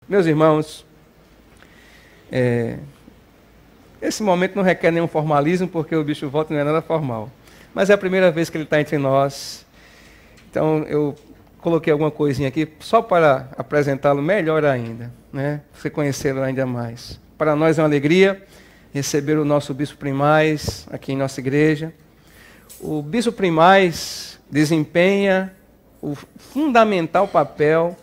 Meus irmãos, esse momento não requer nenhum formalismo, porque o Bispo Walter não é nada formal. Mas é a primeira vez que ele está entre nós. Então eu coloquei alguma coisinha aqui só para apresentá-lo melhor ainda, né? Você conhecê-lo ainda mais. Para nós é uma alegria receber o nosso Bispo Primaz aqui em nossa igreja. O Bispo Primaz desempenha o fundamental papel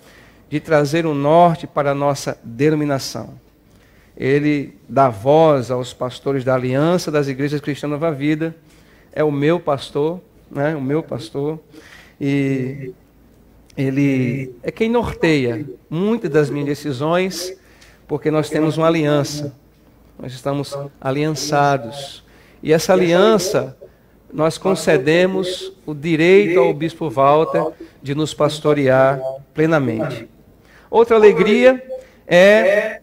de trazer o norte para a nossa denominação. Ele dá voz aos pastores da Aliança das Igrejas Cristãs Nova Vida. É o meu pastor, né? O meu pastor. E ele é quem norteia muitas das minhas decisões, porque nós temos uma aliança. Nós estamos aliançados. E essa aliança, nós concedemos o direito ao Bispo Walter de nos pastorear plenamente. Outra alegria é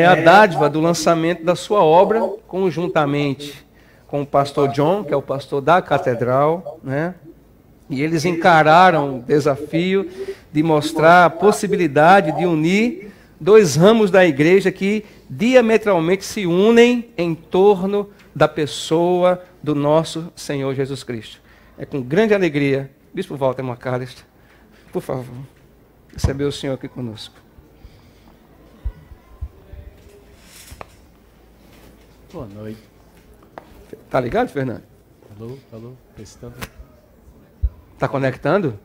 a dádiva do lançamento da sua obra, conjuntamente com o pastor John, que é o pastor da catedral, né? E eles encararam o desafio de mostrar a possibilidade de unir dois ramos da igreja que diametralmente se unem em torno da pessoa do nosso Senhor Jesus Cristo. É com grande alegria, Bispo Walter McAllister, por favor, receber o Senhor aqui conosco. Boa noite. Tá ligado, Fernando? Alô, testando. Tá conectando?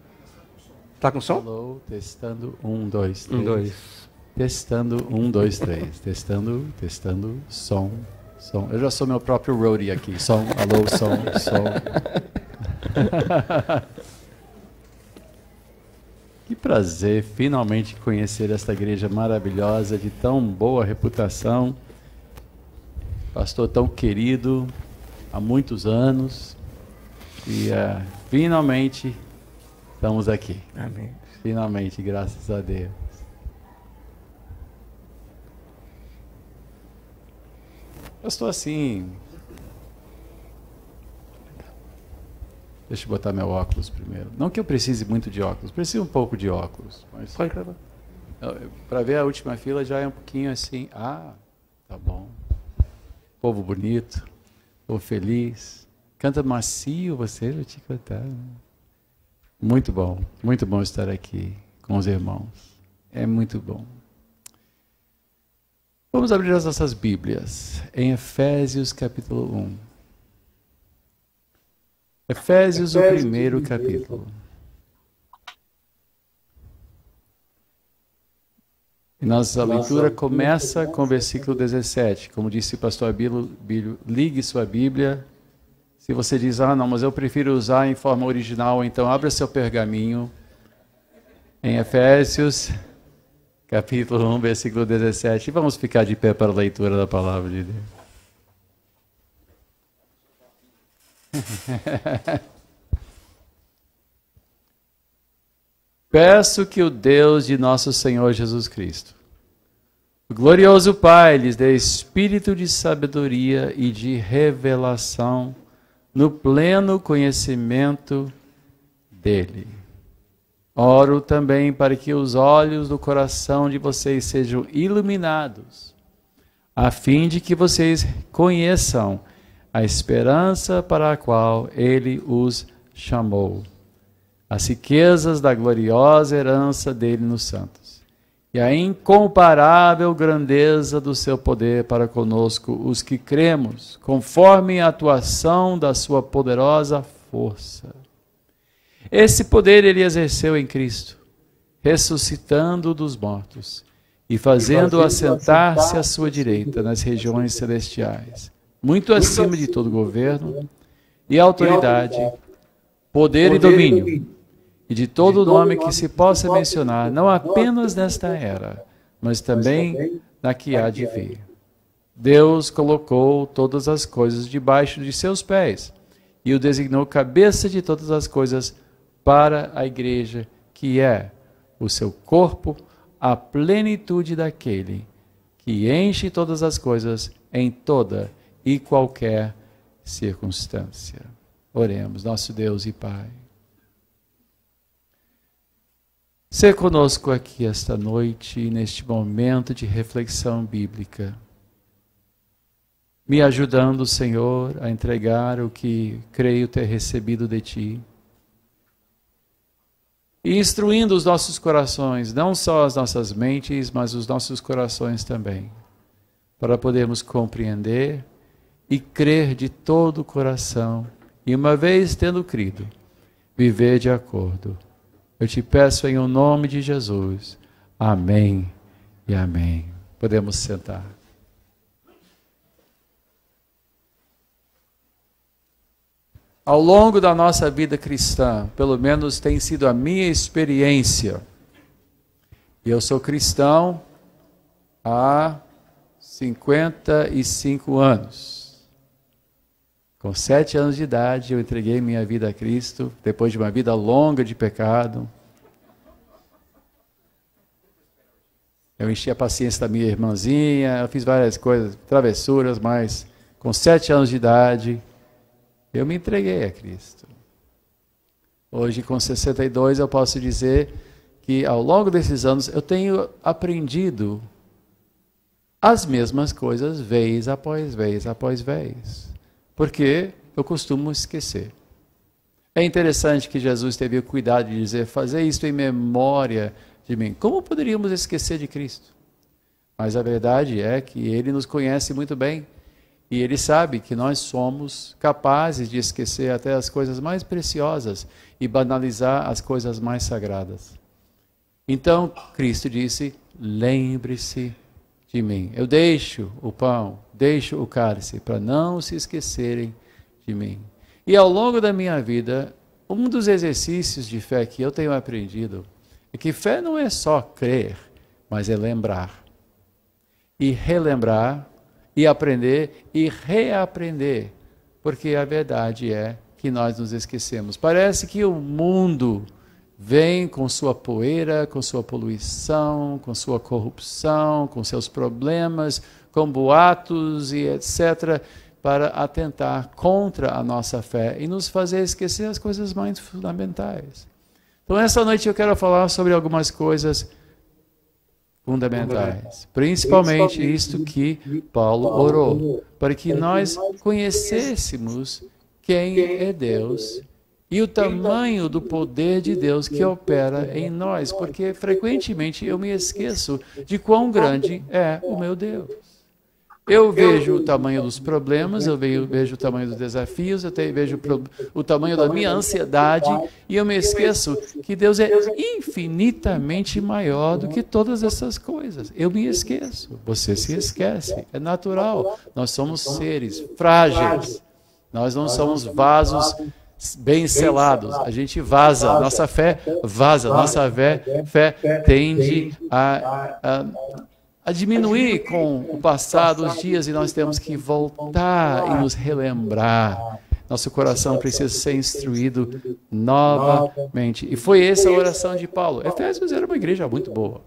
Tá com som? Alô, testando, 1, 2, 3. 1, 2. Testando, 1, 2, 3. Testando, som. Eu já sou meu próprio roadie aqui. Som, alô, som. Que prazer finalmente conhecer esta igreja maravilhosa, de tão boa reputação. Pastor tão querido há muitos anos. E finalmente estamos aqui. Amém. Finalmente, graças a Deus. Eu estou assim. Deixa eu botar meu óculos primeiro. Não que eu precise muito de óculos, preciso um pouco de óculos. Mas para ver a última fila já é um pouquinho assim. Ah, tá bom. Povo bonito, povo feliz. Canta macio, você vai te cantar. Muito bom estar aqui com os irmãos. É muito bom. Vamos abrir as nossas Bíblias em Efésios capítulo 1. Efésios, o primeiro capítulo. E nossa leitura começa com o versículo 17. Como disse o pastor Abílio, ligue sua Bíblia. Se você diz, não, mas eu prefiro usar em forma original, então abra seu pergaminho em Efésios, capítulo 1, versículo 17. E vamos ficar de pé para a leitura da palavra de Deus. Peço que o Deus de nosso Senhor Jesus Cristo, o glorioso Pai, lhes dê espírito de sabedoria e de revelação no pleno conhecimento dele. Oro também para que os olhos do coração de vocês sejam iluminados, a fim de que vocês conheçam a esperança para a qual ele os chamou, as riquezas da gloriosa herança dele nos santos, e a incomparável grandeza do seu poder para conosco, os que cremos, conforme a atuação da sua poderosa força. Esse poder ele exerceu em Cristo, ressuscitando dos mortos e fazendo-o assentar-se à sua direita nas regiões celestiais, muito acima de todo governo e autoridade, poder e domínio, e de todo nome que se possa mencionar, não apenas nesta era, mas também na que há de vir. Deus colocou todas as coisas debaixo de seus pés e o designou cabeça de todas as coisas para a igreja, que é o seu corpo, a plenitude daquele que enche todas as coisas em toda e qualquer circunstância. Oremos, nosso Deus e Pai. ser conosco aqui esta noite, neste momento de reflexão bíblica, me ajudando, Senhor, a entregar o que creio ter recebido de Ti, e instruindo os nossos corações, não só as nossas mentes, mas os nossos corações também, para podermos compreender e crer de todo o coração, e uma vez tendo crido, viver de acordo. Eu te peço em o nome de Jesus. Amém e amém. Podemos sentar. Ao longo da nossa vida cristã, pelo menos tem sido a minha experiência, e eu sou cristão há 55 anos. Com 7 anos de idade, eu entreguei minha vida a Cristo, depois de uma vida longa de pecado. Eu enchi a paciência da minha irmãzinha, eu fiz várias coisas, travessuras, mas com 7 anos de idade, eu me entreguei a Cristo. Hoje, com 62, eu posso dizer que ao longo desses anos eu tenho aprendido as mesmas coisas vez após vez após vez. Porque eu costumo esquecer. É interessante que Jesus teve o cuidado de dizer, fazer isto em memória de mim. Como poderíamos esquecer de Cristo? Mas a verdade é que Ele nos conhece muito bem. E Ele sabe que nós somos capazes de esquecer até as coisas mais preciosas e banalizar as coisas mais sagradas. Então, Cristo disse, lembre-se de mim. Eu deixo o pão, deixo o cálice, para não se esquecerem de mim. E ao longo da minha vida, um dos exercícios de fé que eu tenho aprendido é que fé não é só crer, mas é lembrar. E relembrar, e aprender, e reaprender. Porque a verdade é que nós nos esquecemos. Parece que o mundo vem com sua poeira, com sua poluição, com sua corrupção, com seus problemas, com boatos e etc., para atentar contra a nossa fé e nos fazer esquecer as coisas mais fundamentais. Então, essa noite eu quero falar sobre algumas coisas fundamentais. Principalmente isto que Paulo orou, para que nós conhecêssemos quem é Deus e o tamanho do poder de Deus que opera em nós, porque frequentemente eu me esqueço de quão grande é o meu Deus. Eu vejo o tamanho dos problemas, eu vejo o tamanho dos desafios, eu vejo o tamanho da minha ansiedade e eu me esqueço que Deus é infinitamente maior do que todas essas coisas. Eu me esqueço, você se esquece, é natural. Nós somos seres frágeis, nós não somos vasos bem selados, a gente vaza, nossa fé vaza, nossa fé tende a diminuir com o passar dos dias e nós temos que voltar e nos relembrar. Nosso coração precisa ser instruído novamente. E foi essa a oração de Paulo. Efésios era uma igreja muito boa.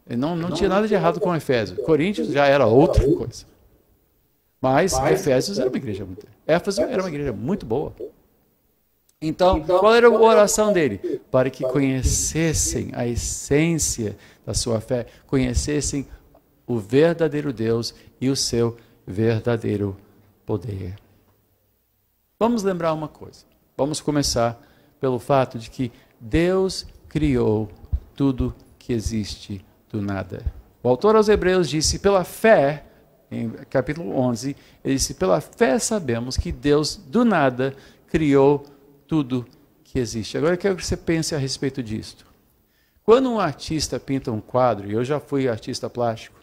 Não tinha nada de errado com Efésios. Coríntios já era outra coisa. Mas Efésios era uma igreja muito boa. Éfeso era uma igreja muito boa. Então, qual era a oração dele? Para que conhecessem a essência da sua fé, conhecessem o verdadeiro Deus e o seu verdadeiro poder. Vamos lembrar uma coisa. Vamos começar pelo fato de que Deus criou tudo que existe do nada. O autor aos Hebreus disse, pela fé, em capítulo 11, ele disse, pela fé sabemos que Deus do nada criou tudo que existe. Agora eu quero que você pense a respeito disto. Quando um artista pinta um quadro, e eu já fui artista plástico,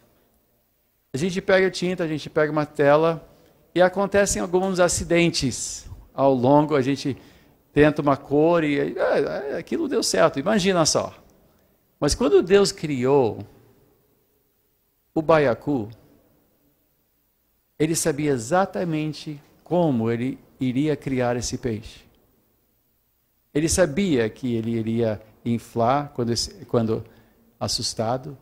a gente pega tinta, a gente pega uma tela e acontecem alguns acidentes. Ao longo a gente tenta uma cor e aquilo deu certo, imagina só. Mas quando Deus criou o baiacu, Ele sabia exatamente como Ele iria criar esse peixe. Ele sabia que ele iria inflar quando assustado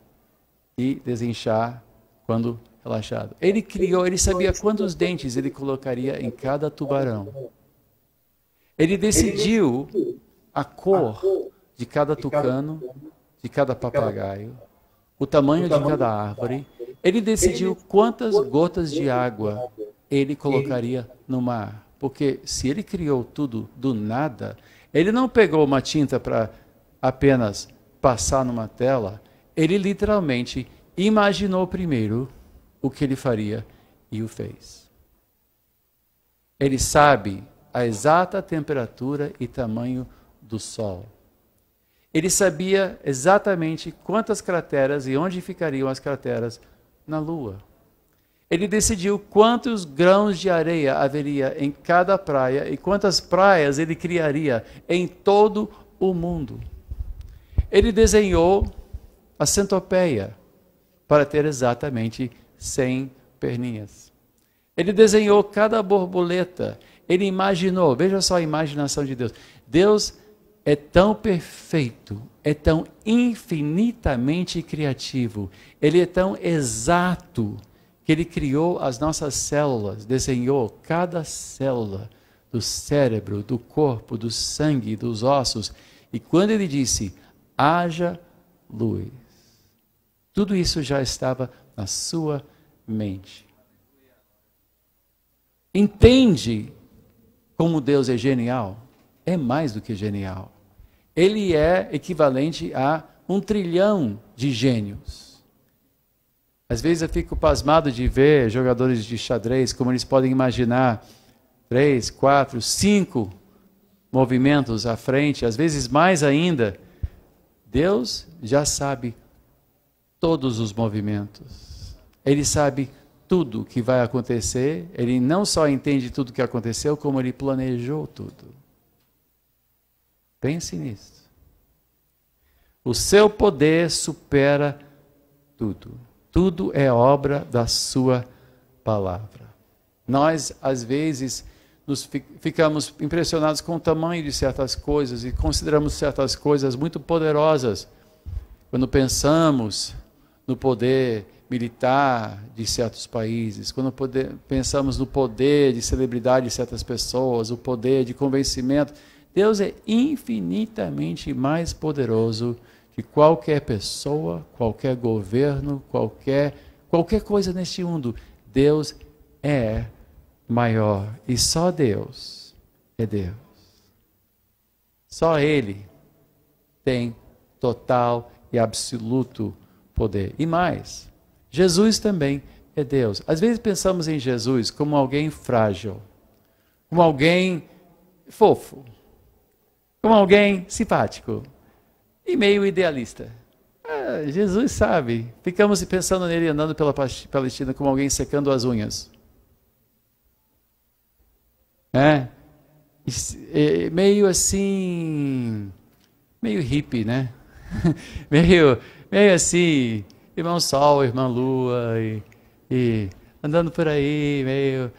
e desinchar quando relaxado. Ele criou, ele sabia quantos dentes ele colocaria em cada tubarão. Ele decidiu a cor de cada tucano de cada papagaio, o tamanho de cada árvore. Ele decidiu quantas gotas de água ele colocaria no mar. Porque se ele criou tudo do nada, ele não pegou uma tinta para apenas passar numa tela, ele literalmente imaginou primeiro o que ele faria e o fez. Ele sabe a exata temperatura e tamanho do Sol. Ele sabia exatamente quantas crateras e onde ficariam as crateras na Lua. Ele decidiu quantos grãos de areia haveria em cada praia e quantas praias ele criaria em todo o mundo. Ele desenhou a centopeia para ter exatamente 100 perninhas. Ele desenhou cada borboleta. Ele imaginou, veja só a imaginação de Deus. Deus é tão perfeito, é tão infinitamente criativo, ele é tão exato, que ele criou as nossas células, desenhou cada célula do cérebro, do corpo, do sangue, dos ossos. E quando ele disse, haja luz, tudo isso já estava na sua mente. Entende como Deus é genial? É mais do que genial. Ele é equivalente a 1 trilhão de gênios. Às vezes eu fico pasmado de ver jogadores de xadrez, como eles podem imaginar 3, 4, 5 movimentos à frente, às vezes mais ainda. Deus já sabe todos os movimentos. Ele sabe tudo o que vai acontecer. Ele não só entende tudo o que aconteceu, como ele planejou tudo. Pense nisso. O seu poder supera tudo. Tudo é obra da sua palavra. Nós, às vezes, ficamos impressionados com o tamanho de certas coisas e consideramos certas coisas muito poderosas. Quando pensamos no poder militar de certos países, quando pensamos no poder de celebridade de certas pessoas, o poder de convencimento, Deus é infinitamente mais poderoso que qualquer pessoa, qualquer governo, qualquer coisa neste mundo. Deus é maior e só Deus é Deus. Só Ele tem total e absoluto poder. E mais, Jesus também é Deus. Às vezes pensamos em Jesus como alguém frágil, como alguém fofo, como alguém simpático e meio idealista. Jesus sabe. Ficamos pensando nele andando pela Palestina como alguém secando as unhas. Meio assim, meio hippie, né? meio assim, irmão Sol, irmã Lua, e andando por aí, meio,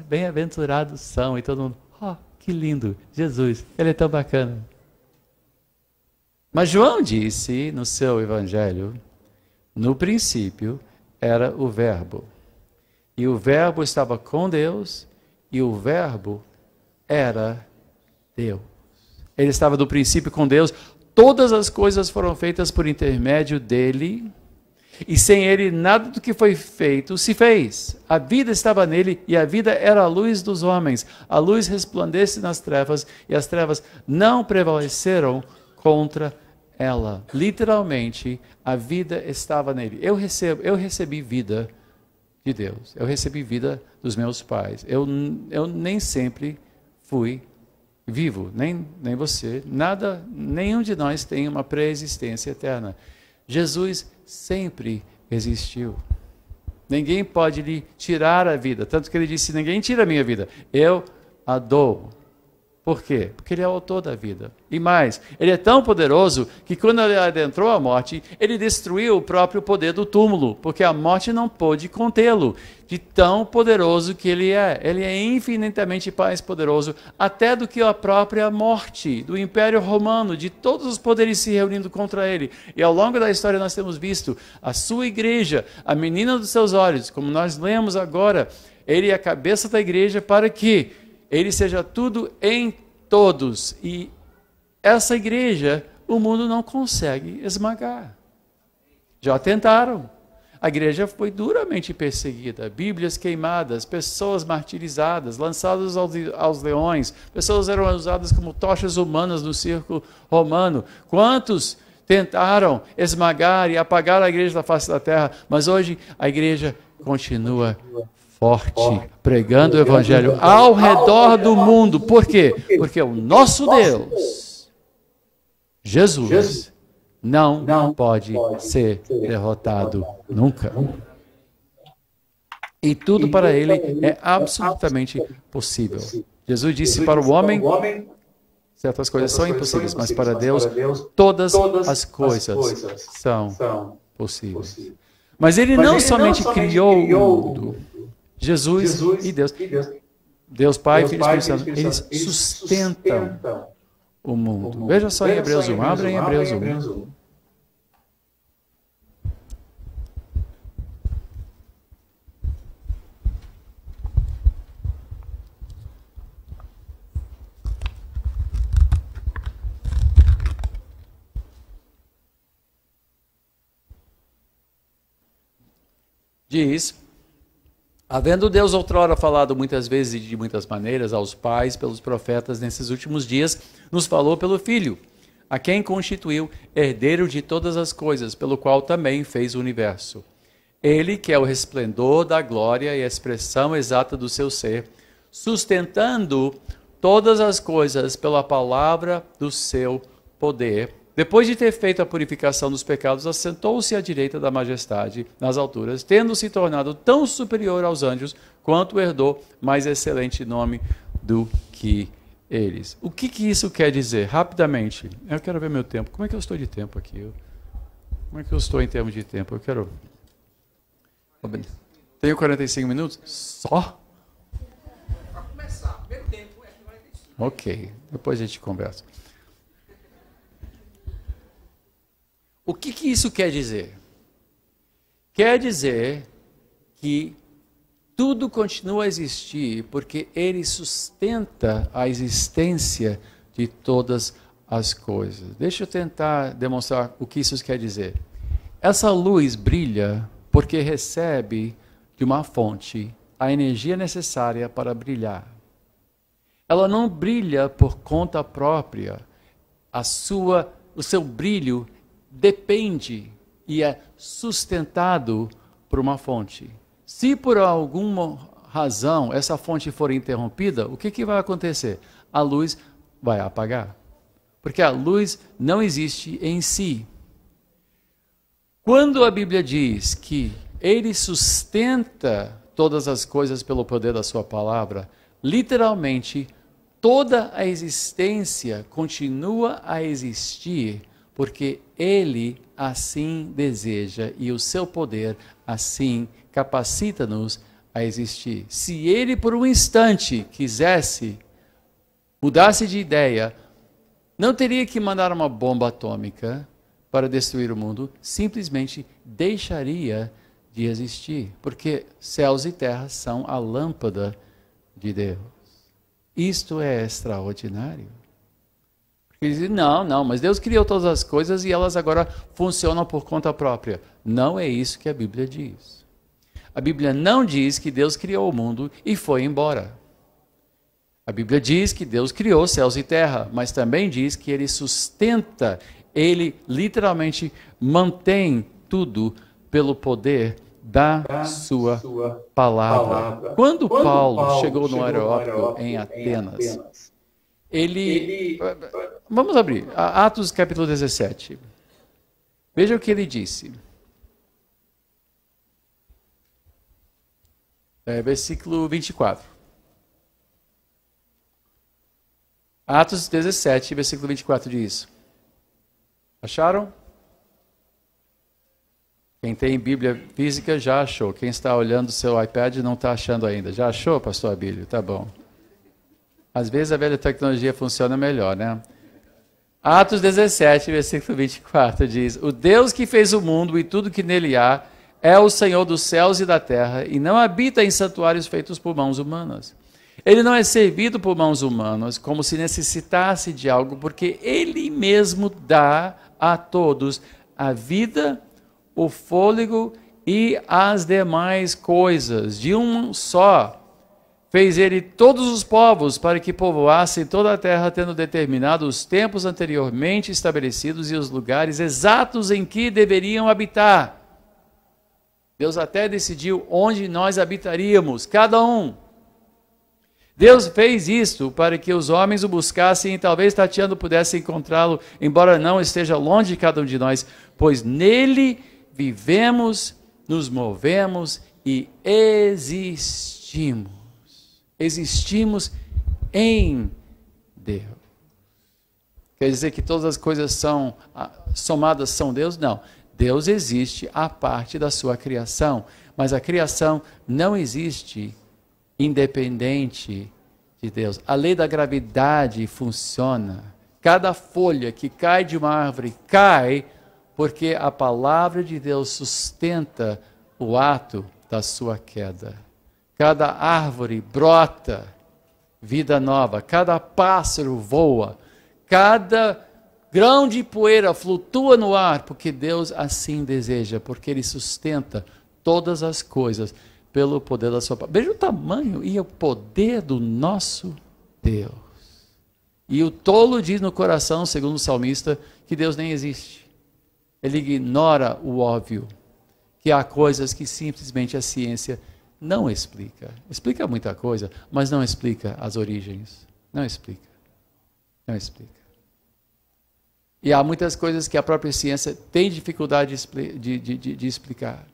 bem-aventurados são, e todo mundo, que lindo, Jesus, ele é tão bacana. Mas João disse no seu evangelho, no princípio era o Verbo, e o Verbo estava com Deus, e o Verbo era Deus. Ele estava do princípio com Deus, todas as coisas foram feitas por intermédio dele, e sem ele nada do que foi feito se fez. A vida estava nele e a vida era a luz dos homens. A luz resplandece nas trevas e as trevas não prevaleceram contra ela. Literalmente, a vida estava nele. Eu recebi vida de Deus. Eu recebi vida dos meus pais. Eu nem sempre fui vivo, nem você. Nenhum de nós tem uma pré-existência eterna. Jesus sempre existiu. Ninguém pode lhe tirar a vida. Tanto que ele disse, ninguém tira a minha vida. Eu a dou. Por quê? Porque ele é o autor da vida. E mais, ele é tão poderoso que quando ele adentrou a morte, ele destruiu o próprio poder do túmulo, porque a morte não pôde contê-lo. De tão poderoso que ele é. Ele é infinitamente mais poderoso até do que a própria morte do Império Romano, de todos os poderes se reunindo contra ele. E ao longo da história nós temos visto a sua igreja, a menina dos seus olhos, como nós lemos agora, ele é a cabeça da igreja para que ele seja tudo em todos. E essa igreja o mundo não consegue esmagar. Já tentaram. A igreja foi duramente perseguida, Bíblias queimadas, pessoas martirizadas, lançadas aos leões, pessoas eram usadas como tochas humanas no circo romano. Quantos tentaram esmagar e apagar a igreja da face da terra, mas hoje a igreja continua forte, pregando o evangelho ao redor do mundo. Por quê? Porque o nosso Deus, Jesus, não pode ser derrotado nunca. E tudo para ele é absolutamente possível. Jesus disse para o homem, certas coisas são impossíveis, mas para Deus todas as coisas são possíveis. Mas ele não somente criou o mundo, Jesus e Deus, Deus Pai, Filho e Espírito Santo, eles sustentam o mundo. Veja só em Hebreus 1, abra em Hebreus 1. Diz, havendo Deus outrora falado muitas vezes e de muitas maneiras aos pais pelos profetas, nesses últimos dias nos falou pelo Filho, a quem constituiu herdeiro de todas as coisas, pelo qual também fez o universo. Ele que é o resplendor da glória e a expressão exata do seu ser, sustentando todas as coisas pela palavra do seu poder. Depois de ter feito a purificação dos pecados, assentou-se à direita da majestade nas alturas, tendo se tornado tão superior aos anjos, quanto herdou mais excelente nome do que eles. O que isso quer dizer? Rapidamente. Eu quero ver meu tempo. Como é que eu estou de tempo aqui? Como é que eu estou em termos de tempo? Eu quero... Tenho 45 minutos? Só? Para começar. Meu tempo é 45. Ok. Depois a gente conversa. O que isso quer dizer? Quer dizer que tudo continua a existir porque ele sustenta a existência de todas as coisas. Deixa eu tentar demonstrar o que isso quer dizer. Essa luz brilha porque recebe de uma fonte a energia necessária para brilhar. Ela não brilha por conta própria. O seu brilho depende e é sustentado por uma fonte. Se por alguma razão essa fonte for interrompida, o que vai acontecer? A luz vai apagar. Porque a luz não existe em si. Quando a Bíblia diz que ele sustenta todas as coisas pelo poder da sua palavra, literalmente toda a existência continua a existir porque ele assim deseja e o seu poder assim capacita-nos a existir. Se ele por um instante quisesse, mudasse de ideia, não teria que mandar uma bomba atômica para destruir o mundo, simplesmente deixaria de existir, porque céus e terra são a lâmpada de Deus. Isto é extraordinário. Ele diz, não, mas Deus criou todas as coisas e elas agora funcionam por conta própria. Não é isso que a Bíblia diz. A Bíblia não diz que Deus criou o mundo e foi embora. A Bíblia diz que Deus criou céus e terra, mas também diz que ele sustenta, ele literalmente mantém tudo pelo poder da sua palavra. Quando Paulo chegou no aerópago em Atenas, vamos abrir, Atos capítulo 17. Veja o que ele disse. Versículo 24. Atos 17, versículo 24 diz. Acharam? Quem tem Bíblia física já achou. Quem está olhando o seu iPad não está achando ainda. Já achou, pastor Abílio? Tá bom. Às vezes a velha tecnologia funciona melhor, né? Atos 17, versículo 24 diz: O Deus que fez o mundo e tudo que nele há é o Senhor dos céus e da terra e não habita em santuários feitos por mãos humanas. Ele não é servido por mãos humanas, como se necessitasse de algo, porque Ele mesmo dá a todos a vida, o fôlego e as demais coisas. De um só fez Ele todos os povos para que povoassem toda a terra, tendo determinado os tempos anteriormente estabelecidos e os lugares exatos em que deveriam habitar. Deus até decidiu onde nós habitaríamos, cada um. Deus fez isto para que os homens o buscassem e talvez tateando pudessem encontrá-lo, embora não esteja longe de cada um de nós, pois nele vivemos, nos movemos e existimos. Existimos em Deus. Quer dizer que todas as coisas são somadas são Deus? Não. Deus existe à parte da sua criação, mas a criação não existe independente de Deus. A lei da gravidade funciona. Cada folha que cai de uma árvore cai porque a palavra de Deus sustenta o ato da sua queda. Cada árvore brota vida nova, cada pássaro voa, cada grão de poeira flutua no ar, porque Deus assim deseja, porque Ele sustenta todas as coisas pelo poder da sua palavra. Veja o tamanho e o poder do nosso Deus. E o tolo diz no coração, segundo o salmista, que Deus nem existe. Ele ignora o óbvio, que há coisas que simplesmente a ciência não explica. Explica muita coisa, mas não explica as origens. Não explica. Não explica. E há muitas coisas que a própria ciência tem dificuldade de explicar.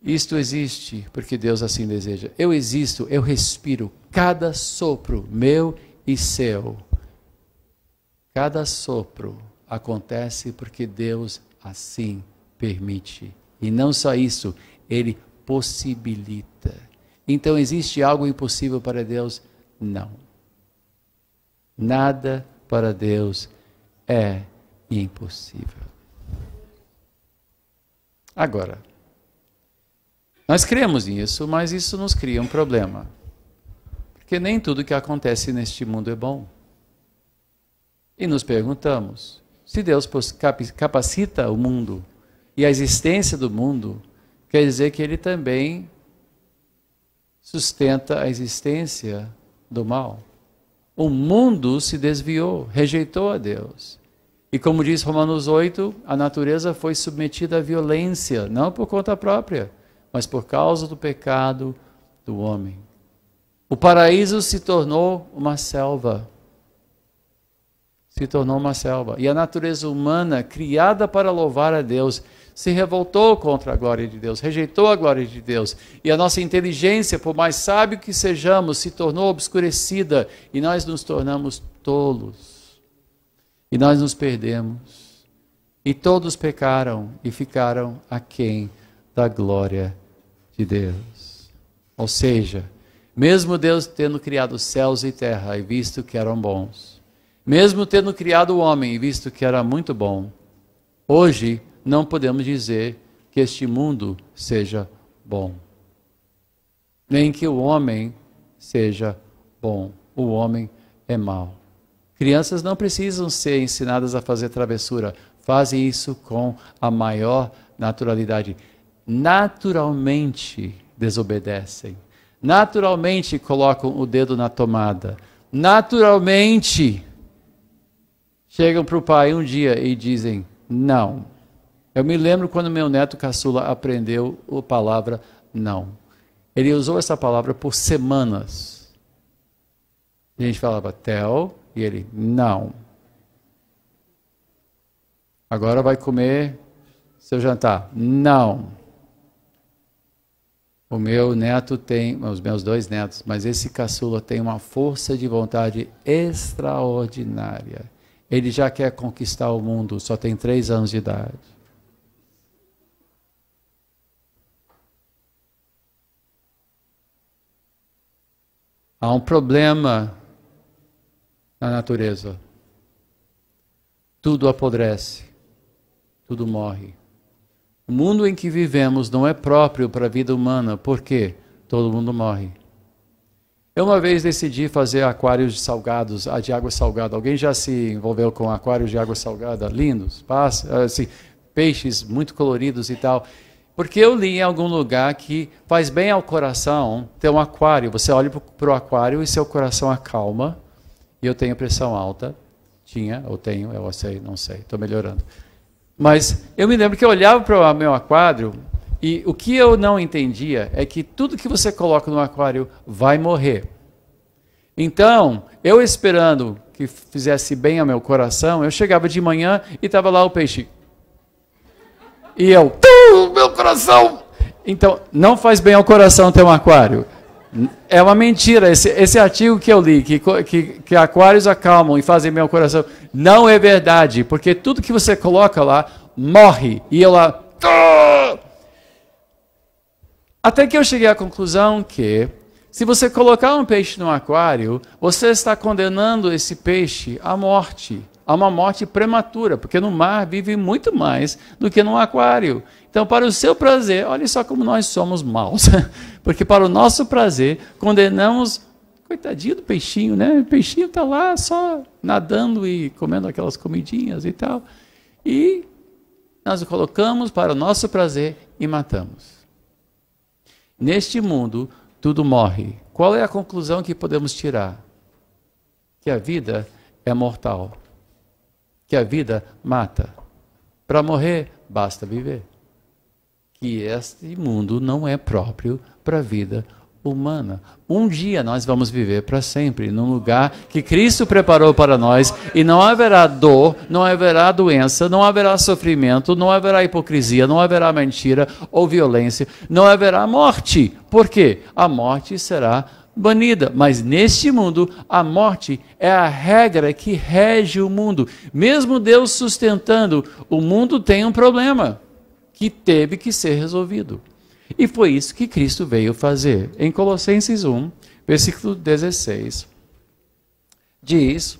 Isto existe porque Deus assim deseja. Eu existo, eu respiro. Cada sopro meu e seu. Cada sopro acontece porque Deus assim permite. E não só isso, Ele possibilita. Então existe algo impossível para Deus? Não. Nada para Deus é impossível. Agora, nós cremos nisso, mas isso nos cria um problema. Porque nem tudo que acontece neste mundo é bom. E nos perguntamos, se Deus capacita o mundo e a existência do mundo, quer dizer que Ele também sustenta a existência do mal. O mundo se desviou, rejeitou a Deus. E como diz Romanos 8, a natureza foi submetida à violência, não por conta própria, mas por causa do pecado do homem. O paraíso se tornou uma selva. Se tornou uma selva. E a natureza humana, criada para louvar a Deus, se revoltou contra a glória de Deus, rejeitou a glória de Deus. E a nossa inteligência, por mais sábio que sejamos, se tornou obscurecida e nós nos tornamos tolos. E nós nos perdemos. E todos pecaram e ficaram aquém da glória de Deus. Ou seja, mesmo Deus tendo criado céus e terra e visto que eram bons, mesmo tendo criado o homem e visto que era muito bom, hoje não podemos dizer que este mundo seja bom. Nem que o homem seja bom. O homem é mau. Crianças não precisam ser ensinadas a fazer travessura. Fazem isso com a maior naturalidade. Naturalmente desobedecem. Naturalmente colocam o dedo na tomada. Naturalmente chegam para o pai um dia e dizem não. Eu me lembro quando meu neto caçula aprendeu a palavra não. Ele usou essa palavra por semanas. A gente falava Theo e ele não. Agora vai comer seu jantar. Não. O meu neto tem, os meus dois netos, mas esse caçula tem uma força de vontade extraordinária. Ele já quer conquistar o mundo, só tem 3 anos de idade. Há um problema na natureza. Tudo apodrece, tudo morre. O mundo em que vivemos não é próprio para a vida humana, por quê? Todo mundo morre. Eu uma vez decidi fazer aquários salgados, de água salgada. Alguém já se envolveu com aquários de água salgada? Lindos, assim, peixes muito coloridos e tal. Porque eu li em algum lugar que faz bem ao coração ter um aquário. Você olha para o aquário e seu coração acalma. E eu tenho pressão alta. Eu tenho, eu sei, não sei, estou melhorando. Mas eu me lembro que eu olhava para o meu aquário e o que eu não entendia é que tudo que você coloca no aquário vai morrer. Então, eu esperando que fizesse bem ao meu coração, eu chegava de manhã e estava lá o peixe. E eu, meu coração! Então, não faz bem ao coração ter um aquário. É uma mentira. Esse artigo que eu li, que aquários acalmam e fazem bem ao coração, não é verdade. Porque tudo que você coloca lá, morre. E eu lá... Até que eu cheguei à conclusão que, se você colocar um peixe no aquário, você está condenando esse peixe à morte. A uma morte prematura, porque no mar vive muito mais do que no aquário. Então, para o seu prazer, olha só como nós somos maus. Porque para o nosso prazer, condenamos, coitadinho do peixinho, né? O peixinho está lá só nadando e comendo aquelas comidinhas e tal. E nós o colocamos para o nosso prazer e matamos. Neste mundo, tudo morre. Qual é a conclusão que podemos tirar? Que a vida é mortal. Que a vida mata. Para morrer, basta viver. Que este mundo não é próprio para a vida humana. Um dia nós vamos viver para sempre, num lugar que Cristo preparou para nós, e não haverá dor, não haverá doença, não haverá sofrimento, não haverá hipocrisia, não haverá mentira ou violência, não haverá morte. Por quê? A morte será banida. Mas neste mundo, a morte é a regra que rege o mundo. Mesmo Deus sustentando, o mundo tem um problema que teve que ser resolvido. E foi isso que Cristo veio fazer. Em Colossenses 1, versículo 16, diz: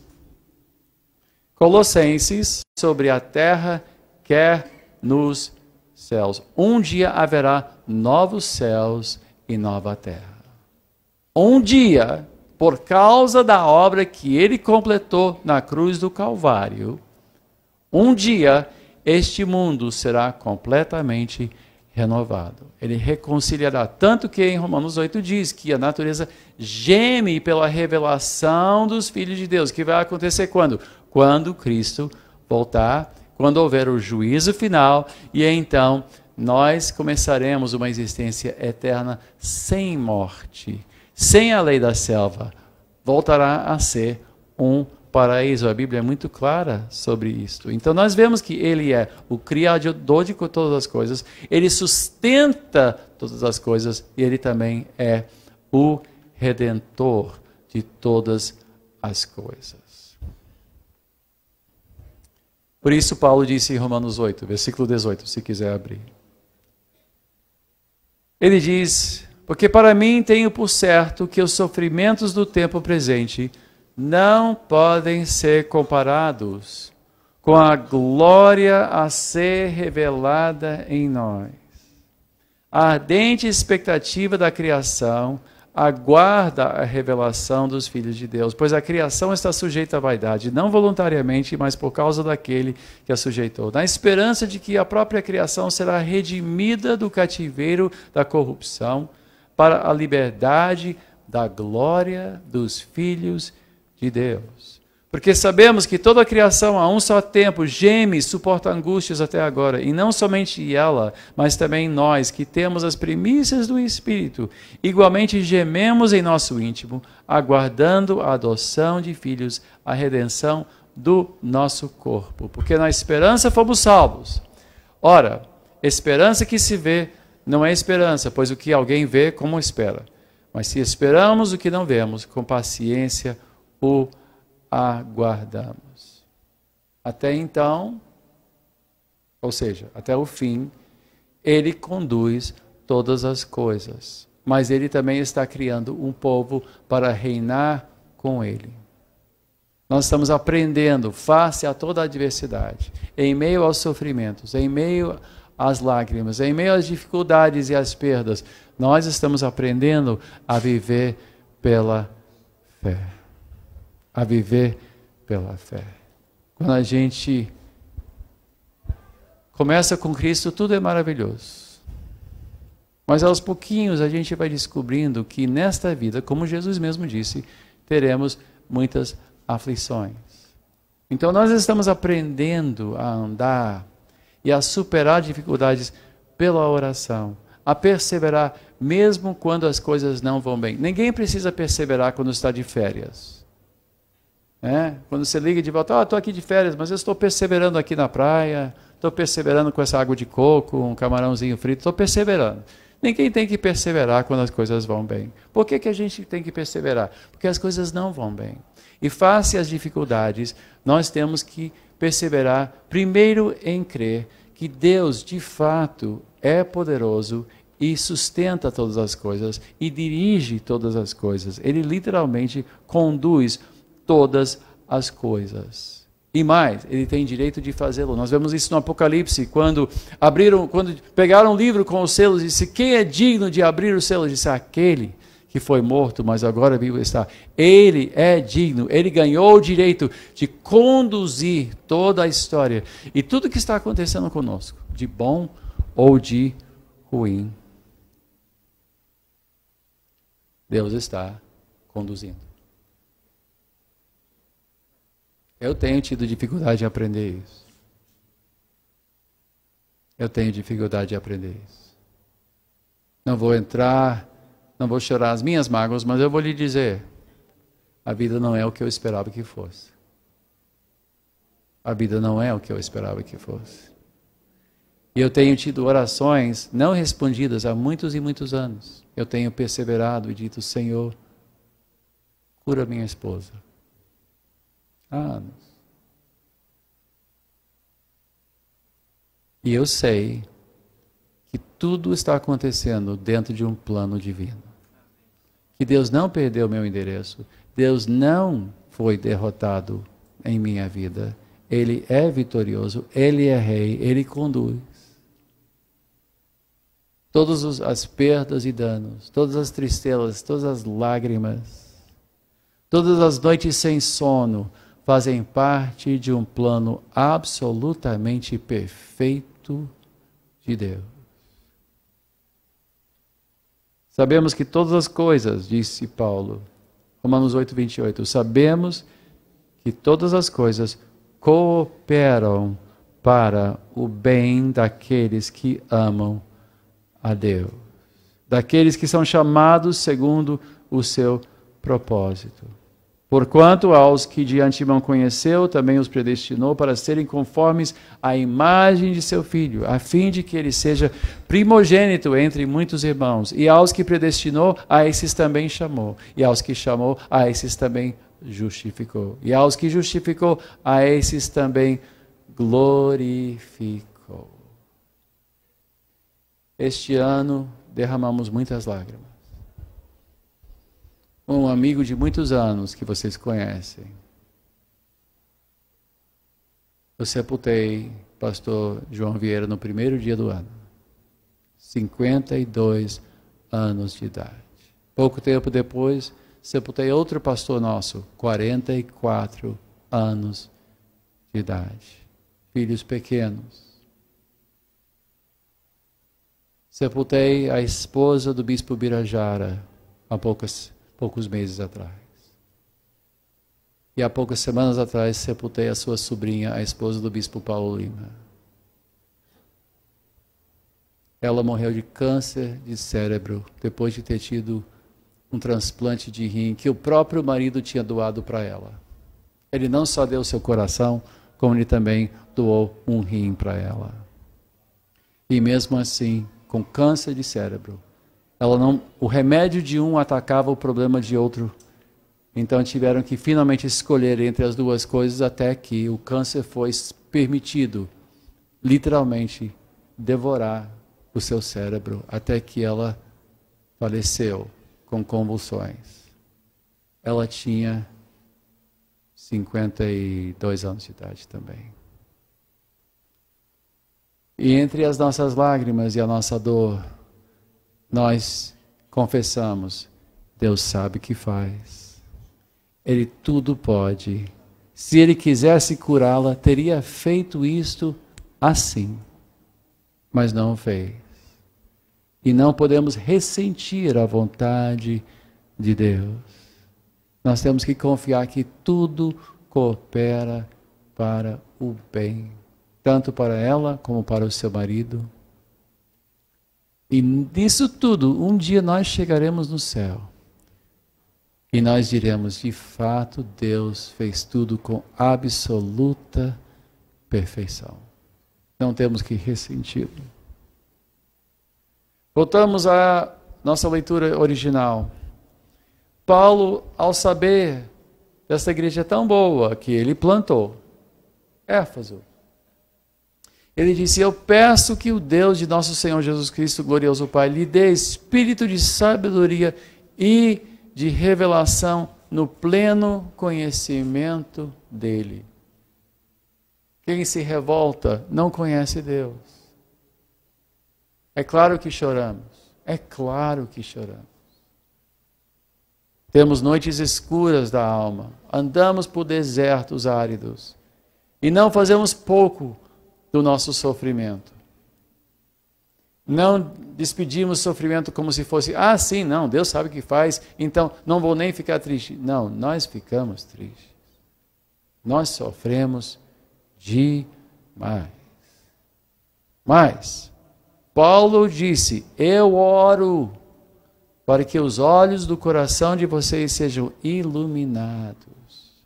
Colossenses, sobre a terra, quer nos céus. Um dia haverá novos céus e nova terra. Um dia, por causa da obra que ele completou na cruz do Calvário, um dia este mundo será completamente renovado. Ele reconciliará. Tanto que em Romanos 8 diz que a natureza geme pela revelação dos filhos de Deus. Que vai acontecer quando? Quando Cristo voltar, quando houver o juízo final, e então nós começaremos uma existência eterna sem morte, sem a lei da selva. Voltará a ser um paraíso. A Bíblia é muito clara sobre isto. Então nós vemos que ele é o criador de todas as coisas, ele sustenta todas as coisas e ele também é o redentor de todas as coisas. Por isso Paulo disse em Romanos 8, versículo 18, se quiser abrir. Ele diz: porque para mim tenho por certo que os sofrimentos do tempo presente não podem ser comparados com a glória a ser revelada em nós. A ardente expectativa da criação aguarda a revelação dos filhos de Deus, pois a criação está sujeita à vaidade, não voluntariamente, mas por causa daquele que a sujeitou, na esperança de que a própria criação será redimida do cativeiro da corrupção para a liberdade da glória dos filhos de Deus. Porque sabemos que toda a criação a um só tempo geme e suporta angústias até agora, e não somente ela, mas também nós, que temos as primícias do Espírito, igualmente gememos em nosso íntimo, aguardando a adoção de filhos, a redenção do nosso corpo. Porque na esperança fomos salvos. Ora, esperança que se vê não é esperança, pois o que alguém vê, como espera? Mas se esperamos o que não vemos, com paciência o aguardamos. Até então, ou seja, até o fim, ele conduz todas as coisas. Mas ele também está criando um povo para reinar com ele. Nós estamos aprendendo face a toda a adversidade, em meio aos sofrimentos, em meio às lágrimas, em meio às dificuldades e às perdas. Nós estamos aprendendo a viver pela fé. A viver pela fé. Quando a gente começa com Cristo, tudo é maravilhoso. Mas aos pouquinhos a gente vai descobrindo que nesta vida, como Jesus mesmo disse, teremos muitas aflições. Então nós estamos aprendendo a andar e a superar dificuldades pela oração, a perseverar mesmo quando as coisas não vão bem. Ninguém precisa perseverar quando está de férias. Quando você liga de volta, estou aqui de férias, mas eu estou perseverando aqui na praia, estou perseverando com essa água de coco, um camarãozinho frito, estou perseverando. Ninguém tem que perseverar quando as coisas vão bem. Por que a gente tem que perseverar? Porque as coisas não vão bem. E face às dificuldades, nós temos que perseverar primeiro em crer que Deus, de fato, é poderoso e sustenta todas as coisas e dirige todas as coisas. Ele literalmente conduz todas as coisas. E mais, ele tem direito de fazê-lo. Nós vemos isso no Apocalipse, quando pegaram um livro com os selos e disse: quem é digno de abrir os selos? Disse: aquele que foi morto, mas agora vivo está. Ele é digno, ele ganhou o direito de conduzir toda a história e tudo que está acontecendo conosco, de bom ou de ruim. Deus está conduzindo. Eu tenho tido dificuldade em aprender isso. Eu tenho dificuldade de aprender isso. Não vou entrar, não vou chorar as minhas mágoas, mas eu vou lhe dizer, a vida não é o que eu esperava que fosse. A vida não é o que eu esperava que fosse. E eu tenho tido orações não respondidas há muitos e muitos anos. Eu tenho perseverado e dito: Senhor, cura minha esposa. Há anos. E eu sei que tudo está acontecendo dentro de um plano divino. Que Deus não perdeu meu endereço. Deus não foi derrotado em minha vida. Ele é vitorioso, Ele é rei, Ele conduz. Todas as perdas e danos, todas as tristezas, todas as lágrimas, todas as noites sem sono, fazem parte de um plano absolutamente perfeito de Deus. Sabemos que todas as coisas, disse Paulo, Romanos 8, 28, sabemos que todas as coisas cooperam para o bem daqueles que amam a Deus, daqueles que são chamados segundo o seu propósito. Porquanto aos que de antemão conheceu, também os predestinou para serem conformes à imagem de seu Filho, a fim de que ele seja primogênito entre muitos irmãos. E aos que predestinou, a esses também chamou. E aos que chamou, a esses também justificou. E aos que justificou, a esses também glorificou. Este ano derramamos muitas lágrimas. Um amigo de muitos anos que vocês conhecem. Eu sepultei pastor João Vieira no primeiro dia do ano. 52 anos de idade. Pouco tempo depois, sepultei outro pastor nosso, 44 anos de idade. Filhos pequenos. Sepultei a esposa do bispo Birajara há poucos meses atrás. E há poucas semanas atrás sepultei a sua sobrinha, a esposa do bispo Paulo Lima. Ela morreu de câncer de cérebro depois de ter tido um transplante de rim que o próprio marido tinha doado para ela. Ele não só deu seu coração, como ele também doou um rim para ela. E mesmo assim, com câncer de cérebro, o remédio de um atacava o problema de outro. Então tiveram que finalmente escolher entre as duas coisas até que o câncer foi permitido, literalmente, devorar o seu cérebro, até que ela faleceu com convulsões. Ela tinha 52 anos de idade também. E entre as nossas lágrimas e a nossa dor, nós confessamos, Deus sabe o que faz. Ele tudo pode. Se Ele quisesse curá-la, teria feito isto assim. Mas não fez. E não podemos ressentir a vontade de Deus. Nós temos que confiar que tudo coopera para o bem, tanto para ela como para o seu marido. E nisso tudo, um dia nós chegaremos no céu. E nós diremos, de fato, Deus fez tudo com absoluta perfeição. Não temos que ressenti-lo. Voltamos à nossa leitura original. Paulo, ao saber dessa igreja tão boa que ele plantou, Éfeso, ele disse, eu peço que o Deus de nosso Senhor Jesus Cristo, glorioso Pai, lhe dê espírito de sabedoria e de revelação no pleno conhecimento dele. Quem se revolta não conhece Deus. É claro que choramos. É claro que choramos. Temos noites escuras da alma. Andamos por desertos áridos. E não fazemos pouco do nosso sofrimento. Não despedimos o sofrimento como se fosse, sim, não, Deus sabe o que faz, então não vou nem ficar triste. Não, nós ficamos tristes. Nós sofremos demais. Mas, Paulo disse, eu oro para que os olhos do coração de vocês sejam iluminados,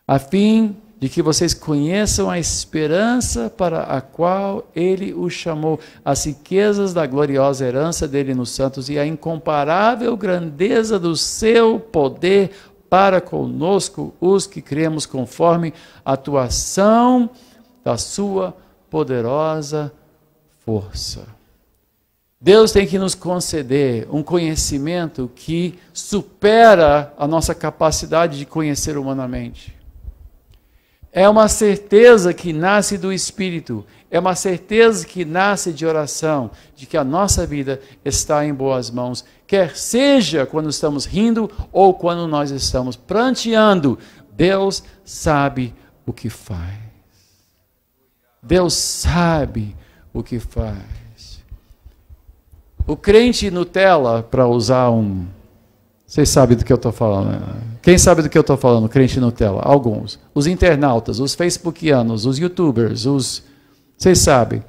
a fim de que vocês conheçam a esperança para a qual Ele os chamou, as riquezas da gloriosa herança dele nos santos e a incomparável grandeza do seu poder para conosco, os que cremos, conforme a atuação da sua poderosa força. Deus tem que nos conceder um conhecimento que supera a nossa capacidade de conhecer humanamente. É uma certeza que nasce do Espírito, é uma certeza que nasce de oração, de que a nossa vida está em boas mãos, quer seja quando estamos rindo ou quando nós estamos pranteando, Deus sabe o que faz. Deus sabe o que faz. O crente Nutella, para usar vocês sabem do que eu estou falando, né? Quem sabe do que eu estou falando, crente Nutella? Alguns. Os internautas, os facebookianos, os youtubers, vocês sabem.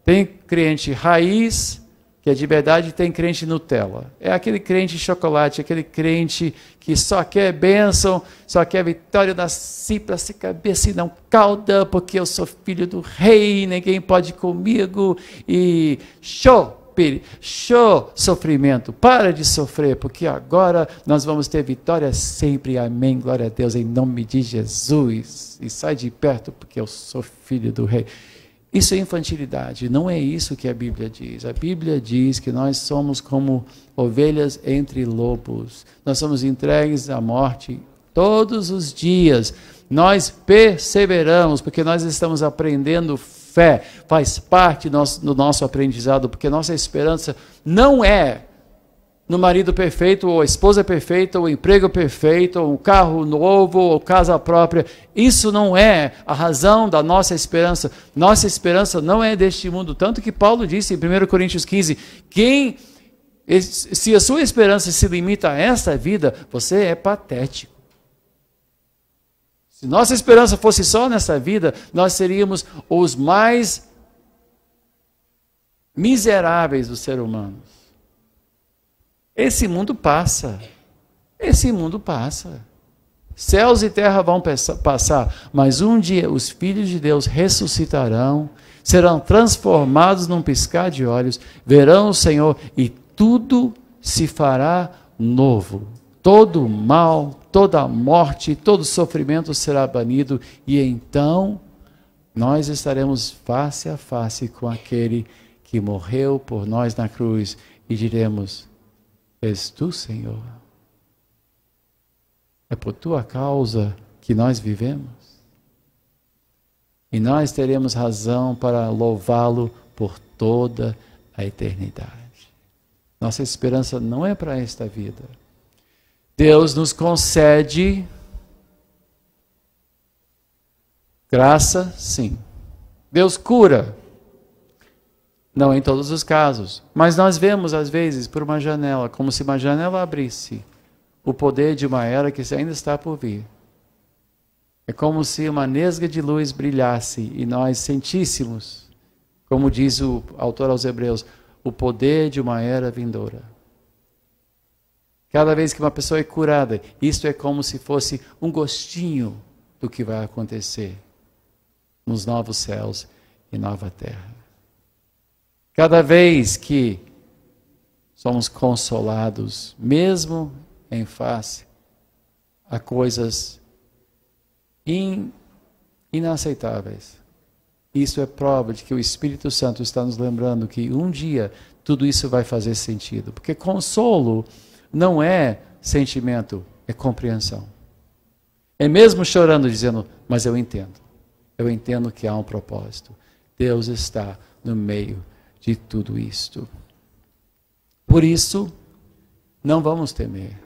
Tem crente raiz, que é de verdade, e tem crente Nutella. É aquele crente chocolate, aquele crente que só quer bênção, só quer vitória da si para se cabeça e não cauda, porque eu sou filho do rei, ninguém pode ir comigo, e show sofrimento, para de sofrer, porque agora nós vamos ter vitória sempre, amém, glória a Deus, em nome de Jesus, e sai de perto, porque eu sou filho do rei. Isso é infantilidade, não é isso que a Bíblia diz. A Bíblia diz que nós somos como ovelhas entre lobos, nós somos entregues à morte todos os dias, nós perseveramos, porque nós estamos aprendendo fé, faz parte do nosso aprendizado, porque nossa esperança não é no marido perfeito, ou a esposa perfeita, ou o emprego perfeito, ou um carro novo, ou casa própria. Isso não é a razão da nossa esperança. Nossa esperança não é deste mundo. Tanto que Paulo disse em 1 Coríntios 15, se a sua esperança se limita a esta vida, você é patético. Se nossa esperança fosse só nessa vida, nós seríamos os mais miseráveis dos seres humanos. Esse mundo passa. Esse mundo passa. Céus e terra vão passar, mas um dia os filhos de Deus ressuscitarão, serão transformados num piscar de olhos, verão o Senhor e tudo se fará novo. Todo mal, toda morte, todo sofrimento será banido e então nós estaremos face a face com aquele que morreu por nós na cruz e diremos: és tu, Senhor? É por tua causa que nós vivemos. E nós teremos razão para louvá-lo por toda a eternidade. Nossa esperança não é para esta vida. Deus nos concede graça, sim. Deus cura. Não em todos os casos. Mas nós vemos, às vezes, por uma janela, como se uma janela abrisse, o poder de uma era que ainda está por vir. É como se uma nesga de luz brilhasse e nós sentíssemos, como diz o autor aos Hebreus, o poder de uma era vindoura. Cada vez que uma pessoa é curada, isto é como se fosse um gostinho do que vai acontecer nos novos céus e nova terra. Cada vez que somos consolados, mesmo em face a coisas inaceitáveis, isso é prova de que o Espírito Santo está nos lembrando que um dia tudo isso vai fazer sentido. Porque consolo não é sentimento, é compreensão. É mesmo chorando, dizendo, mas eu entendo. Eu entendo que há um propósito. Deus está no meio de tudo isto. Por isso, não vamos temer.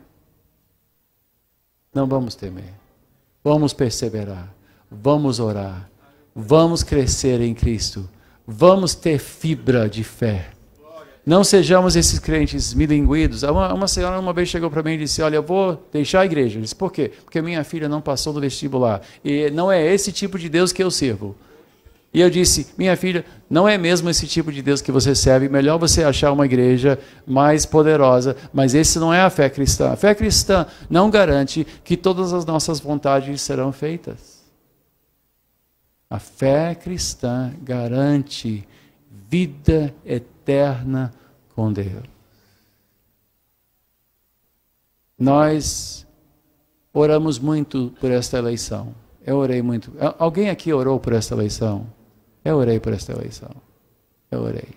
Não vamos temer. Vamos perseverar. Vamos orar. Vamos crescer em Cristo. Vamos ter fibra de fé. Não sejamos esses crentes milinguidos. Uma senhora uma vez chegou para mim e disse, olha, eu vou deixar a igreja. Eu disse, por quê? Porque minha filha não passou no vestibular. E não é esse tipo de Deus que eu sirvo. E eu disse, minha filha, não é mesmo esse tipo de Deus que você serve. Melhor você achar uma igreja mais poderosa. Mas esse não é a fé cristã. A fé cristã não garante que todas as nossas vontades serão feitas. A fé cristã garante vida eterna com Deus. Nós oramos muito por esta eleição. Eu orei muito. Alguém aqui orou por esta eleição? Eu orei por esta eleição. Eu orei.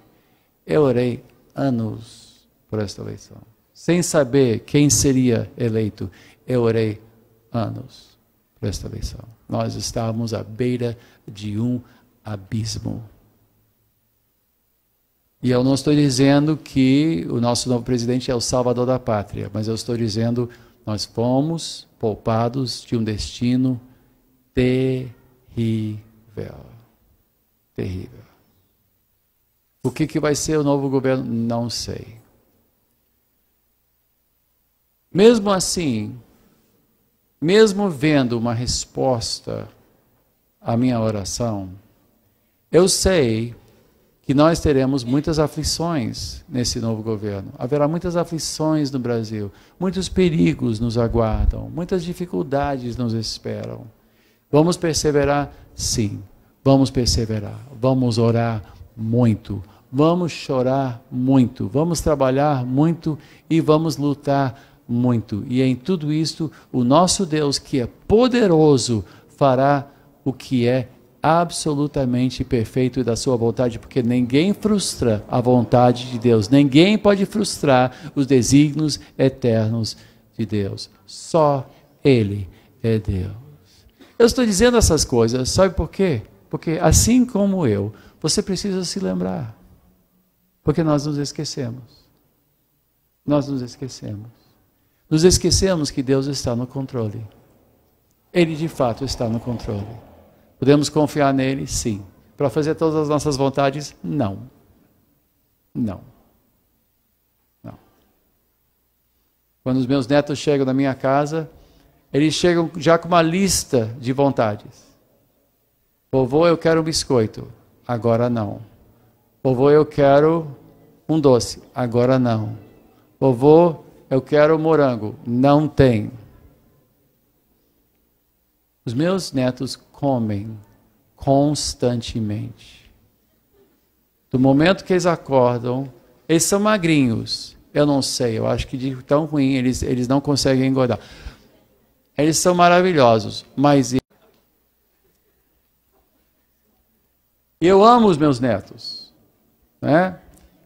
Eu orei anos por esta eleição. Sem saber quem seria eleito, eu orei anos por esta eleição. Nós estávamos à beira de um abismo. E eu não estou dizendo que o nosso novo presidente é o salvador da pátria, mas eu estou dizendo nós fomos poupados de um destino terrível. Terrível. O que vai ser o novo governo? Não sei. Mesmo assim, mesmo vendo uma resposta à minha oração, eu sei que nós teremos muitas aflições nesse novo governo. Haverá muitas aflições no Brasil, muitos perigos nos aguardam, muitas dificuldades nos esperam. Vamos perseverar? Sim, vamos perseverar. Vamos orar muito, vamos chorar muito, vamos trabalhar muito e vamos lutar muito. E em tudo isto, o nosso Deus, que é poderoso, fará o que é absolutamente perfeito e da sua vontade, porque ninguém frustra a vontade de Deus, ninguém pode frustrar os desígnios eternos de Deus. Só Ele é Deus. Eu estou dizendo essas coisas, sabe por quê? Porque assim como eu, você precisa se lembrar. Porque nós nos esquecemos. Nós nos esquecemos. Nos esquecemos que Deus está no controle. Ele de fato está no controle. Podemos confiar nele? Sim. Para fazer todas as nossas vontades? Não. Não. Não. Quando os meus netos chegam na minha casa, eles chegam já com uma lista de vontades. Vovô, eu quero um biscoito. Agora não. Vovô, eu quero um doce. Agora não. Vovô, eu quero morango. Não tem. Os meus netos comem constantemente. Do momento que eles acordam, eles são magrinhos. Eu não sei, eu acho que de tão ruim eles não conseguem engordar. Eles são maravilhosos, mas eu amo os meus netos, né?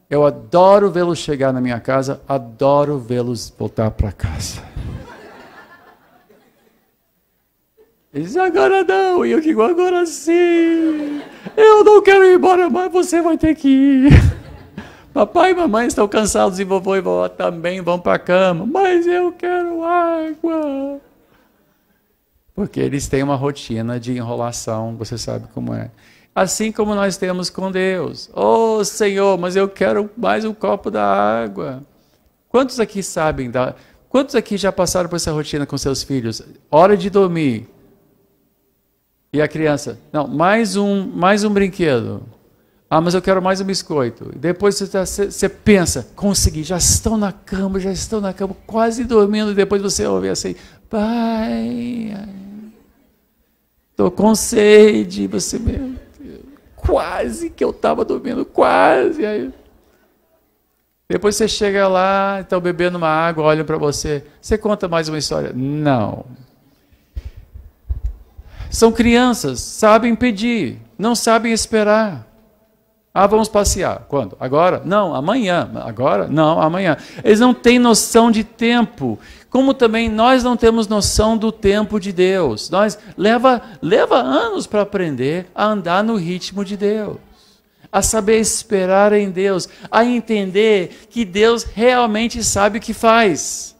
Eu adoro vê-los chegar na minha casa, adoro vê-los voltar para casa. Eles dizem, agora não, e eu digo, agora sim. Eu não quero ir embora, mas você vai ter que ir. Papai e mamãe estão cansados e vovô e vovó também vão para a cama, mas eu quero quero água. Porque eles têm uma rotina de enrolação, você sabe como é. Assim como nós temos com Deus. Oh, Senhor, mas eu quero mais um copo da água. Quantos aqui sabem, quantos aqui já passaram por essa rotina com seus filhos? Hora de dormir. E a criança, não, mais um brinquedo. Ah, mas eu quero mais um biscoito. E depois você pensa, consegui, já estão na cama, quase dormindo. E depois você ouve assim, pai, estou com sede. Você, meu Deus, quase que eu estava dormindo, quase. Aí, depois você chega lá, estão bebendo uma água, olham para você. Você conta mais uma história? Não. São crianças, sabem pedir, não sabem esperar. Ah, vamos passear. Quando? Agora? Não, amanhã. Agora? Não, amanhã. Eles não têm noção de tempo. Como também nós não temos noção do tempo de Deus. Leva anos para aprender a andar no ritmo de Deus. A saber esperar em Deus. A entender que Deus realmente sabe o que faz.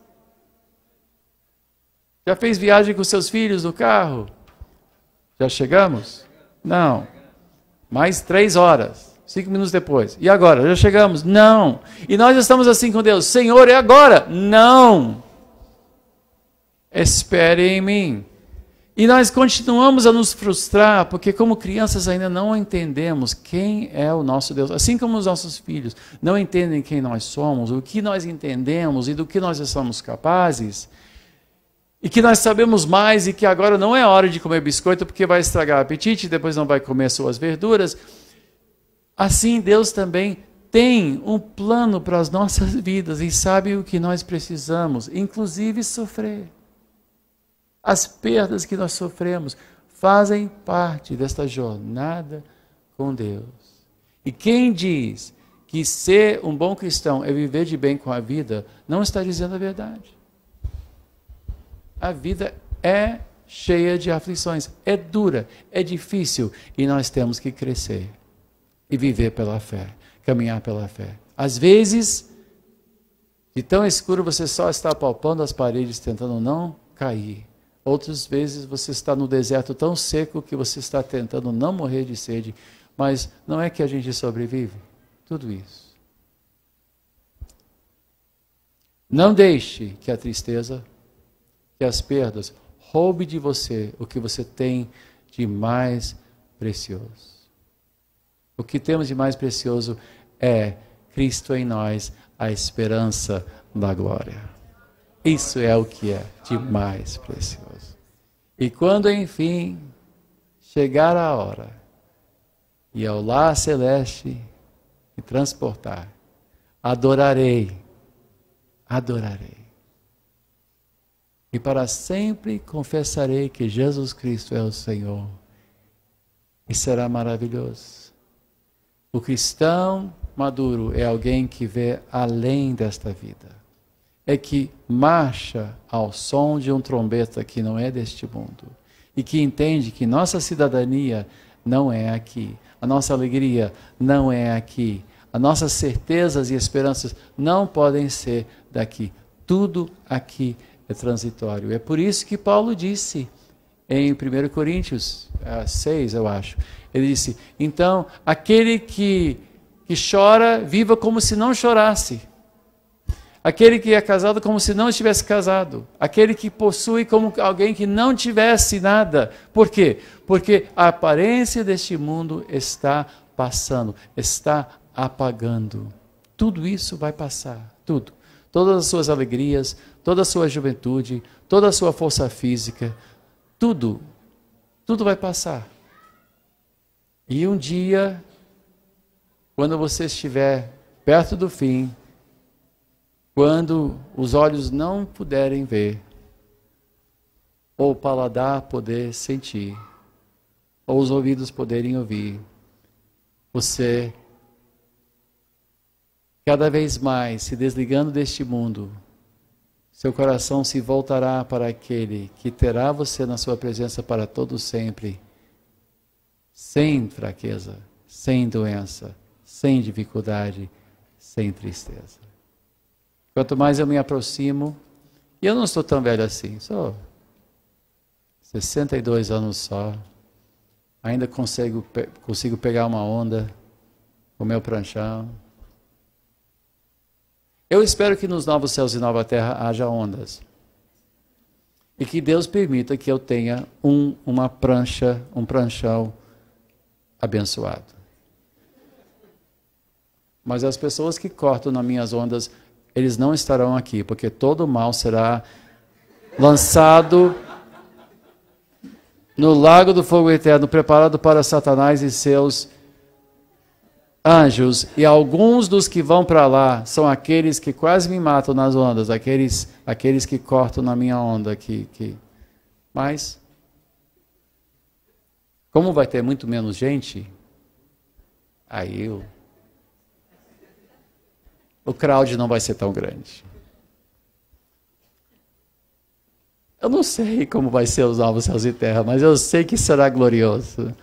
Já fez viagem com seus filhos no carro? Já chegamos? Não. Mais 3 horas. 5 minutos depois. E agora? Já chegamos? Não. E nós estamos assim com Deus. Senhor, é agora? Não. Espere em mim. E nós continuamos a nos frustrar, porque como crianças ainda não entendemos quem é o nosso Deus. Assim como os nossos filhos não entendem quem nós somos, o que nós entendemos e do que nós somos capazes. E que nós sabemos mais e que agora não é hora de comer biscoito porque vai estragar o apetite e depois não vai comer suas verduras. Assim, Deus também tem um plano para as nossas vidas e sabe o que nós precisamos, inclusive sofrer. As perdas que nós sofremos fazem parte desta jornada com Deus. E quem diz que ser um bom cristão é viver de bem com a vida, não está dizendo a verdade. A vida é cheia de aflições, é dura, é difícil e nós temos que crescer. E viver pela fé, caminhar pela fé. Às vezes, de tão escuro você só está palpando as paredes tentando não cair. Outras vezes você está no deserto tão seco que você está tentando não morrer de sede. Mas não é que a gente sobrevive? Tudo isso. Não deixe que a tristeza, que as perdas, roube de você o que você tem de mais precioso. O que temos de mais precioso é Cristo em nós, a esperança da glória. Isso é o que é de mais precioso. E quando, enfim, chegar a hora e ao lar celeste me transportar, adorarei. E para sempre confessarei que Jesus Cristo é o Senhor. E será maravilhoso. O cristão maduro é alguém que vê além desta vida. É que marcha ao som de um trombeta que não é deste mundo. E que entende que nossa cidadania não é aqui. A nossa alegria não é aqui. As nossas certezas e esperanças não podem ser daqui. Tudo aqui é transitório. É por isso que Paulo disse em 1 Coríntios 6, eu acho. Ele disse, então, aquele que chora, viva como se não chorasse. Aquele que é casado como se não estivesse casado. Aquele que possui como alguém que não tivesse nada. Por quê? Porque a aparência deste mundo está passando, está apagando. Tudo isso vai passar, tudo. Todas as suas alegrias, toda a sua juventude, toda a sua força física, tudo vai passar. E um dia, quando você estiver perto do fim, quando os olhos não puderem ver, ou o paladar poder sentir, ou os ouvidos poderem ouvir, você, cada vez mais se desligando deste mundo, seu coração se voltará para aquele que terá você na sua presença para todo sempre, sem fraqueza, sem doença, sem dificuldade, sem tristeza. Quanto mais eu me aproximo, E eu não estou tão velho assim, sou 62 anos só. Ainda consigo pegar uma onda com o meu pranchão. Eu espero que nos novos céus e nova terra haja ondas. E que Deus permita que eu tenha uma prancha, um pranchão abençoado. Mas as pessoas que cortam nas minhas ondas, eles não estarão aqui, porque todo o mal será lançado no lago do fogo eterno, preparado para Satanás e seus anjos. E alguns dos que vão para lá são aqueles que quase me matam nas ondas, aqueles que cortam na minha onda. Mas, como vai ter muito menos gente, aí o crowd não vai ser tão grande. Eu não sei como vai ser os novos céus e terra, mas eu sei que será glorioso.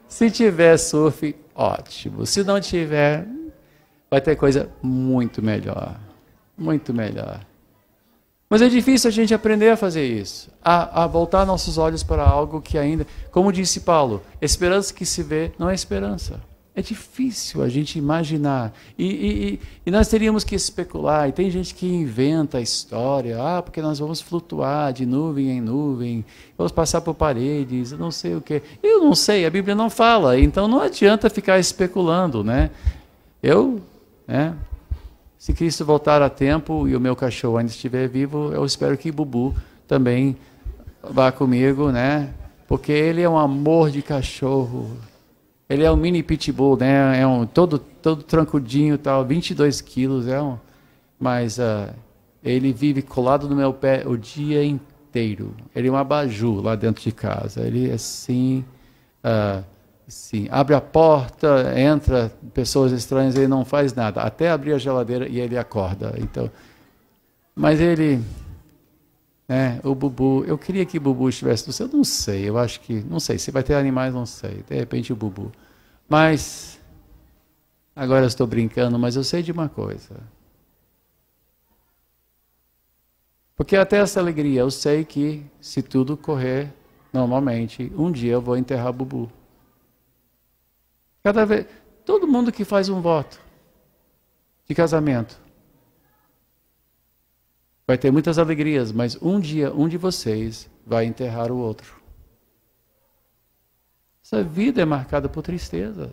Se tiver surf, ótimo. Se não tiver, vai ter coisa muito melhor. Muito melhor. Mas é difícil a gente aprender a fazer isso. A voltar nossos olhos para algo que ainda... Como disse Paulo, esperança que se vê não é esperança. É difícil a gente imaginar. E nós teríamos que especular. E tem gente que inventa a história. Porque nós vamos flutuar de nuvem em nuvem. Vamos passar por paredes, não sei o quê. Eu não sei, a Bíblia não fala. Então não adianta ficar especulando, né? Se Cristo voltar a tempo e o meu cachorro ainda estiver vivo, eu espero que Bubu também vá comigo, né? Porque ele é um amor de cachorro. Ele é um mini pitbull, né? É todo trancudinho, tal, 22 quilos, mas ele vive colado no meu pé o dia inteiro. Ele é um abajur lá dentro de casa. Ele assim, abre a porta, entra pessoas estranhas, ele não faz nada, até abrir a geladeira e ele acorda. Então, mas ele, o Bubu, eu queria que o Bubu estivesse no céu, não sei, eu acho que, não sei, se vai ter animais, não sei, de repente o Bubu. Mas, agora eu estou brincando, mas eu sei de uma coisa. Porque até essa alegria, eu sei que se tudo correr normalmente, um dia eu vou enterrar o Bubu. Cada vez, todo mundo que faz um voto de casamento vai ter muitas alegrias, mas um dia um de vocês vai enterrar o outro. Essa vida é marcada por tristezas,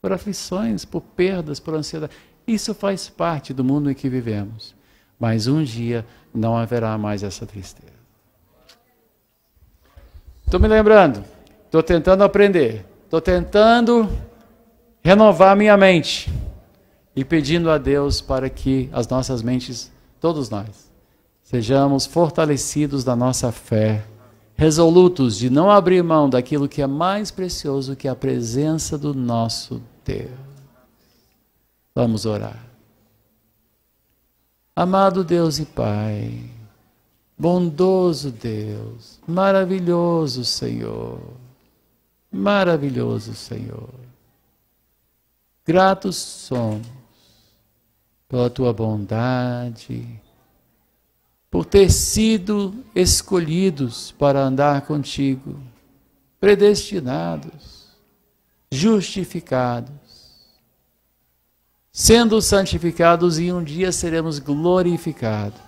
por aflições, por perdas, por ansiedade. Isso faz parte do mundo em que vivemos. Mas um dia não haverá mais essa tristeza. Estou me lembrando, estou tentando aprender, estou tentando renovar minha mente e pedindo a Deus para que as nossas mentes, todos nós, sejamos fortalecidos na nossa fé, resolutos de não abrir mão daquilo que é mais precioso que a presença do nosso Deus. Vamos orar. Amado Deus e Pai, bondoso Deus, maravilhoso Senhor, maravilhoso Senhor. Gratos somos pela Tua bondade, por ter sido escolhidos para andar contigo, predestinados, justificados, sendo santificados e um dia seremos glorificados.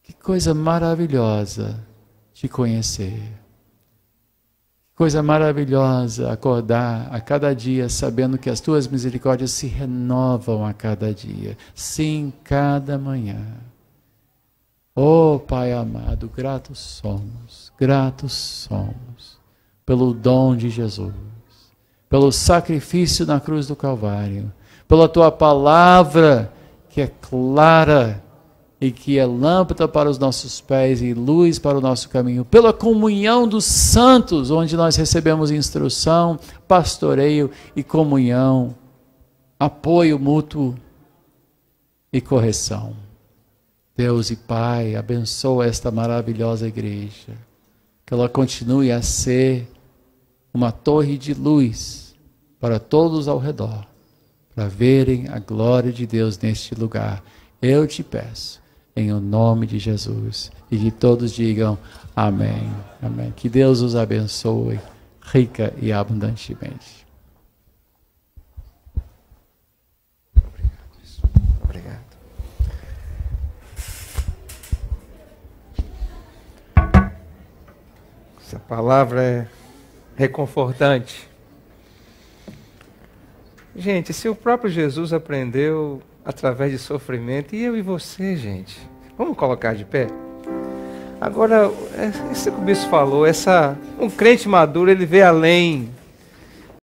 Que coisa maravilhosa te conhecer. Que coisa maravilhosa acordar a cada dia sabendo que as tuas misericórdias se renovam a cada dia. Sim, cada manhã. Oh, Pai amado, gratos somos pelo dom de Jesus, pelo sacrifício na cruz do Calvário, pela Tua palavra que é clara e que é lâmpada para os nossos pés e luz para o nosso caminho, pela comunhão dos santos, onde nós recebemos instrução, pastoreio e comunhão, apoio mútuo e correção. Deus e Pai, abençoa esta maravilhosa igreja, que ela continue a ser uma torre de luz para todos ao redor, para verem a glória de Deus neste lugar. Eu te peço, em o nome de Jesus. E que todos digam amém. Amém. Que Deus os abençoe rica e abundantemente. Obrigado. Essa palavra é reconfortante. Gente, se o próprio Jesus aprendeu através de sofrimento, e eu e você, gente? Vamos colocar de pé? Agora, isso que o bispo falou, um crente maduro, ele vê além